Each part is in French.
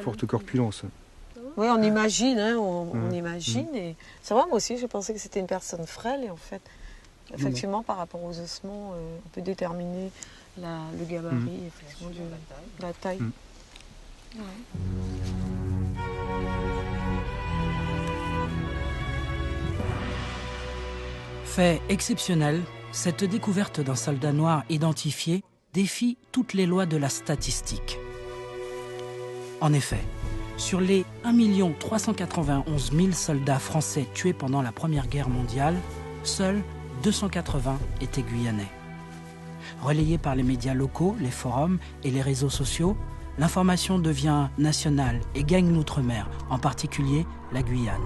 Forte corpulence. Oui, on imagine, hein, on imagine. Et ça va, moi aussi, je pensais que c'était une personne frêle. Et en fait, effectivement, par rapport aux ossements, on peut déterminer le gabarit, effectivement, de la taille. Ouais. Fait exceptionnel, cette découverte d'un soldat noir identifié défie toutes les lois de la statistique. En effet, sur les 1 391 000 soldats français tués pendant la Première Guerre mondiale, seuls 280 étaient guyanais. Relayée par les médias locaux, les forums et les réseaux sociaux, l'information devient nationale et gagne l'outre-mer, en particulier la Guyane.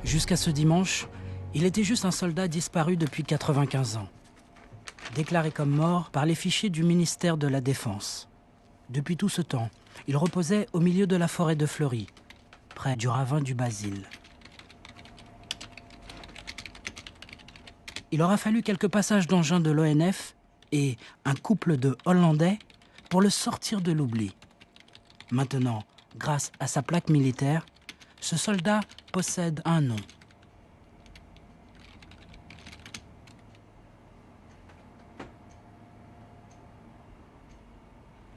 Jusqu'à ce dimanche, il était juste un soldat disparu depuis 95 ans, déclaré comme mort par les fichiers du ministère de la Défense. Depuis tout ce temps, il reposait au milieu de la forêt de Fleury, près du ravin du Basile. Il aura fallu quelques passages d'engins de l'ONF et un couple de Hollandais pour le sortir de l'oubli. Maintenant, grâce à sa plaque militaire, ce soldat possède un nom.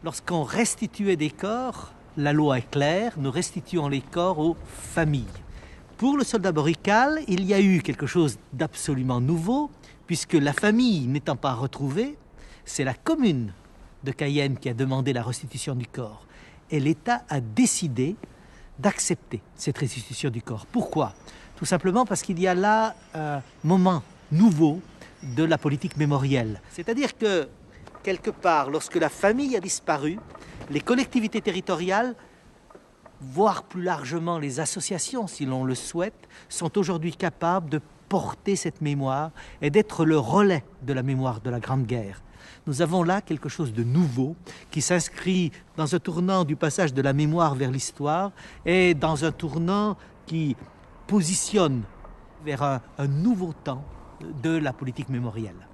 Lorsqu'on restituait des corps, la loi est claire, nous restituons les corps aux familles. Pour le soldat Borical, il y a eu quelque chose d'absolument nouveau, puisque la famille n'étant pas retrouvée, c'est la commune de Cayenne qui a demandé la restitution du corps. Et l'État a décidé d'accepter cette restitution du corps. Pourquoi? Tout simplement parce qu'il y a là un moment nouveau de la politique mémorielle. C'est-à-dire que, quelque part, lorsque la famille a disparu, les collectivités territoriales, voire plus largement les associations, si l'on le souhaite, sont aujourd'hui capables de porter cette mémoire et d'être le relais de la mémoire de la Grande Guerre. Nous avons là quelque chose de nouveau qui s'inscrit dans un tournant du passage de la mémoire vers l'histoire et dans un tournant qui positionne vers un nouveau temps de la politique mémorielle.